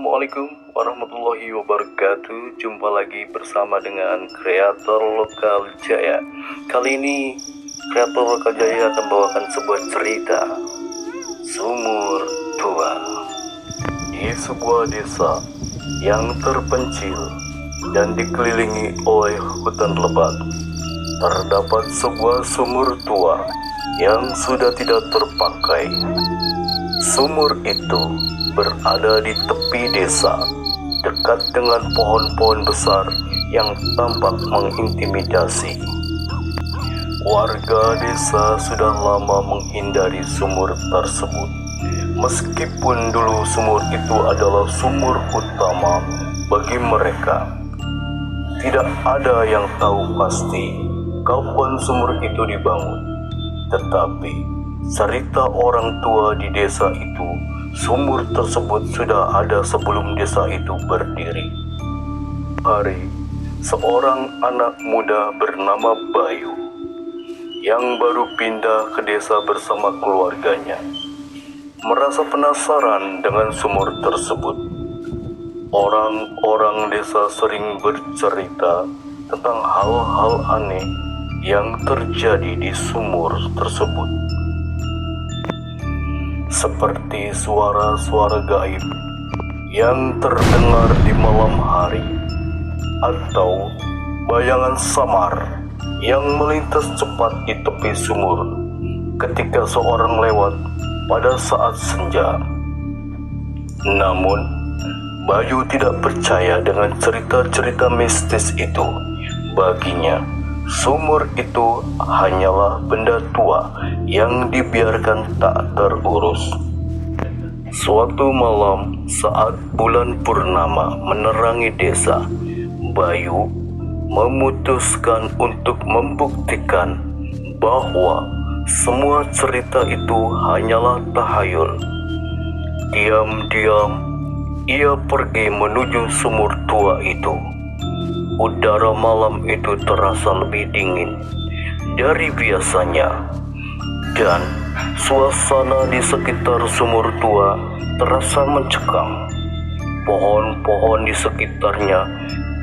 Assalamualaikum warahmatullahi wabarakatuh. Jumpa lagi bersama dengan kreator lokal Jaya. Kali ini kreator lokal Jaya akan bawakan sebuah cerita Sumur Tua. Di sebuah desa yang terpencil dan dikelilingi oleh hutan lebat, terdapat sebuah sumur tua yang sudah tidak terpakai. Sumur itu berada di tepi desa, dekat dengan pohon-pohon besar yang tampak mengintimidasi. Warga desa sudah lama menghindari sumur tersebut, meskipun dulu sumur itu adalah sumur utama bagi mereka. Tidak ada yang tahu pasti kapan sumur itu dibangun, tetapi cerita orang tua di desa itu, sumur tersebut sudah ada sebelum desa itu berdiri. Hari, seorang anak muda bernama Bayu yang baru pindah ke desa bersama keluarganya merasa penasaran dengan sumur tersebut. Orang-orang desa sering bercerita tentang hal-hal aneh yang terjadi di sumur tersebut, seperti suara-suara gaib yang terdengar di malam hari, atau bayangan samar yang melintas cepat di tepi sumur ketika seorang lewat pada saat senja. Namun, Bayu tidak percaya dengan cerita-cerita mistis itu. Baginya, sumur itu hanyalah benda tua yang dibiarkan tak terurus. Suatu malam saat bulan purnama menerangi desa, Bayu memutuskan untuk membuktikan bahwa semua cerita itu hanyalah tahayul. Diam-diam, ia pergi menuju sumur tua itu. Udara malam itu terasa lebih dingin dari biasanya, dan suasana di sekitar sumur tua terasa mencekam. Pohon-pohon di sekitarnya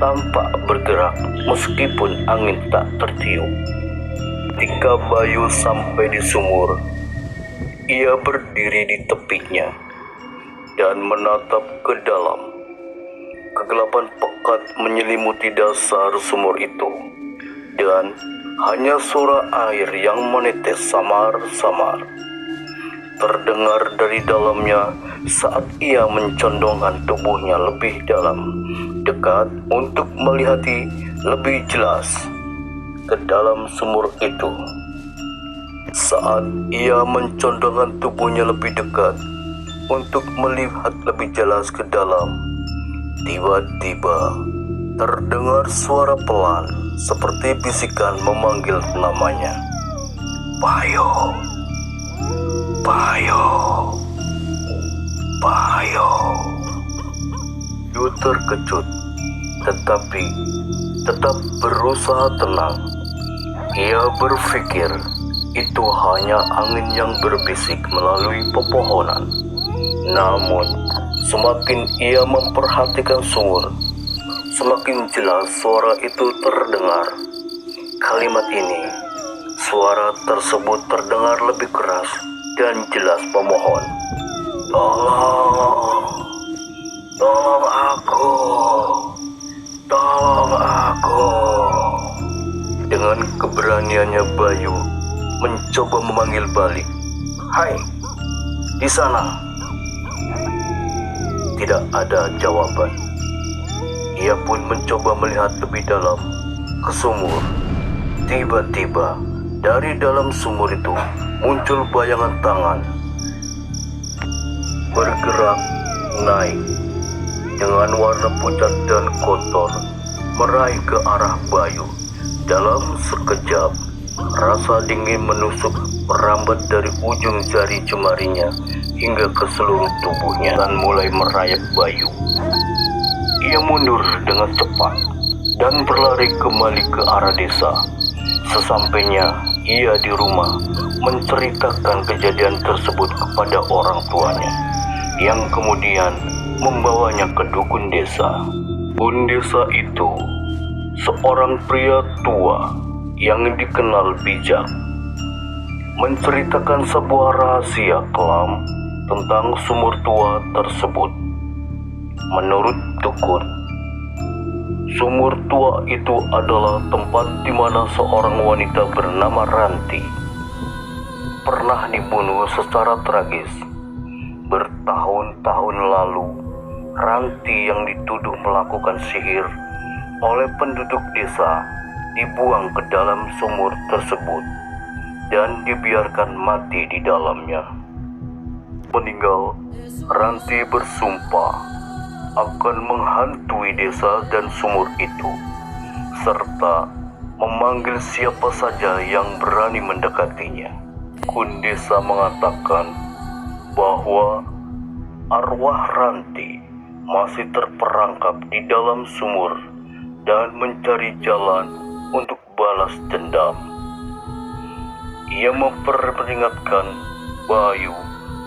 tampak bergerak meskipun angin tak tertiup. Ketika Bayu sampai di sumur, ia berdiri di tepinya dan menatap ke dalam. Kegelapan pekat menyelimuti dasar sumur itu, dan hanya suara air yang menetes samar-samar terdengar dari dalamnya saat ia mencondongkan tubuhnya lebih dalam, dekat untuk melihat lebih jelas ke dalam sumur itu. Saat ia mencondongkan tubuhnya lebih dekat untuk melihat lebih jelas ke dalam, tiba-tiba terdengar suara pelan seperti bisikan memanggil namanya. Bayu, Bayu, Bayu. Bayu terkejut, tetapi tetap berusaha tenang. Ia berpikir itu hanya angin yang berbisik melalui pepohonan. Namun, semakin ia memperhatikan sumur, semakin jelas suara itu terdengar. Kalimat ini, suara tersebut terdengar lebih keras dan jelas memohon, "Tolong, tolong aku, tolong aku." Dengan keberaniannya, Bayu mencoba memanggil balik, "Hai, di sana." Tidak ada jawaban. Ia pun mencoba melihat lebih dalam ke sumur. Tiba-tiba dari dalam sumur itu muncul bayangan tangan bergerak naik dengan warna pucat dan kotor, meraih ke arah Bayu. Dalam sekejap, rasa dingin menusuk merambat dari ujung jari jemarinya hingga ke seluruh tubuhnya dan mulai merayap Bayu. Ia mundur dengan cepat dan berlari kembali ke arah desa. Sesampainya ia di rumah, menceritakan kejadian tersebut kepada orang tuanya. yang kemudian membawanya ke dukun desa. Dukun desa itu seorang pria tua yang dikenal bijak, menceritakan sebuah rahasia kelam tentang sumur tua tersebut. Menurut dukun, sumur tua itu adalah tempat di mana seorang wanita bernama Ranti pernah dibunuh secara tragis. Bertahun-tahun lalu, Ranti yang dituduh melakukan sihir oleh penduduk desa dibuang ke dalam sumur tersebut dan dibiarkan mati di dalamnya. Meninggal, Ranti bersumpah akan menghantui desa dan sumur itu, serta memanggil siapa saja yang berani mendekatinya. Dukun desa mengatakan bahwa arwah Ranti masih terperangkap di dalam sumur dan mencari jalan untuk balas dendam. Ia memperingatkan Bayu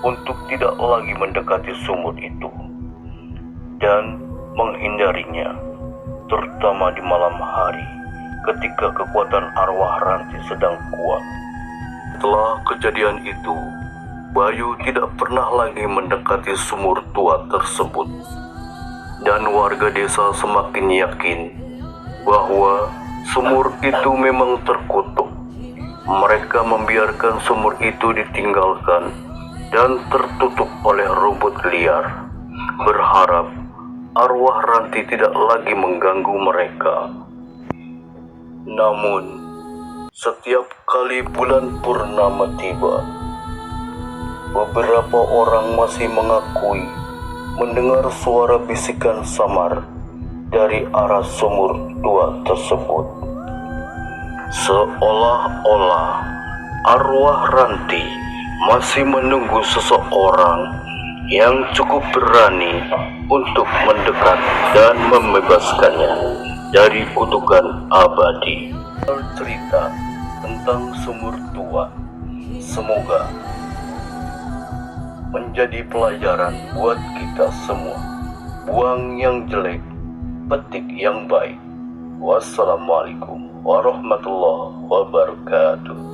untuk tidak lagi mendekati sumur itu dan menghindarinya, terutama di malam hari ketika kekuatan arwah Ranti sedang kuat. Setelah kejadian itu, Bayu tidak pernah lagi mendekati sumur tua tersebut, dan warga desa semakin yakin bahwa sumur itu memang terkutuk. Mereka membiarkan sumur itu ditinggalkan dan tertutup oleh rumput liar, berharap arwah Ranti tidak lagi mengganggu mereka. Namun, setiap kali bulan purnama tiba, beberapa orang masih mengakui mendengar suara bisikan samar dari arah sumur tua tersebut. Seolah-olah arwah Ranti masih menunggu seseorang yang cukup berani untuk mendekat dan membebaskannya dari kutukan abadi. Cerita tentang sumur tua semoga menjadi pelajaran buat kita semua. Buang yang jelek, petik yang baik. Wassalamualaikum warahmatullahi wabarakatuh.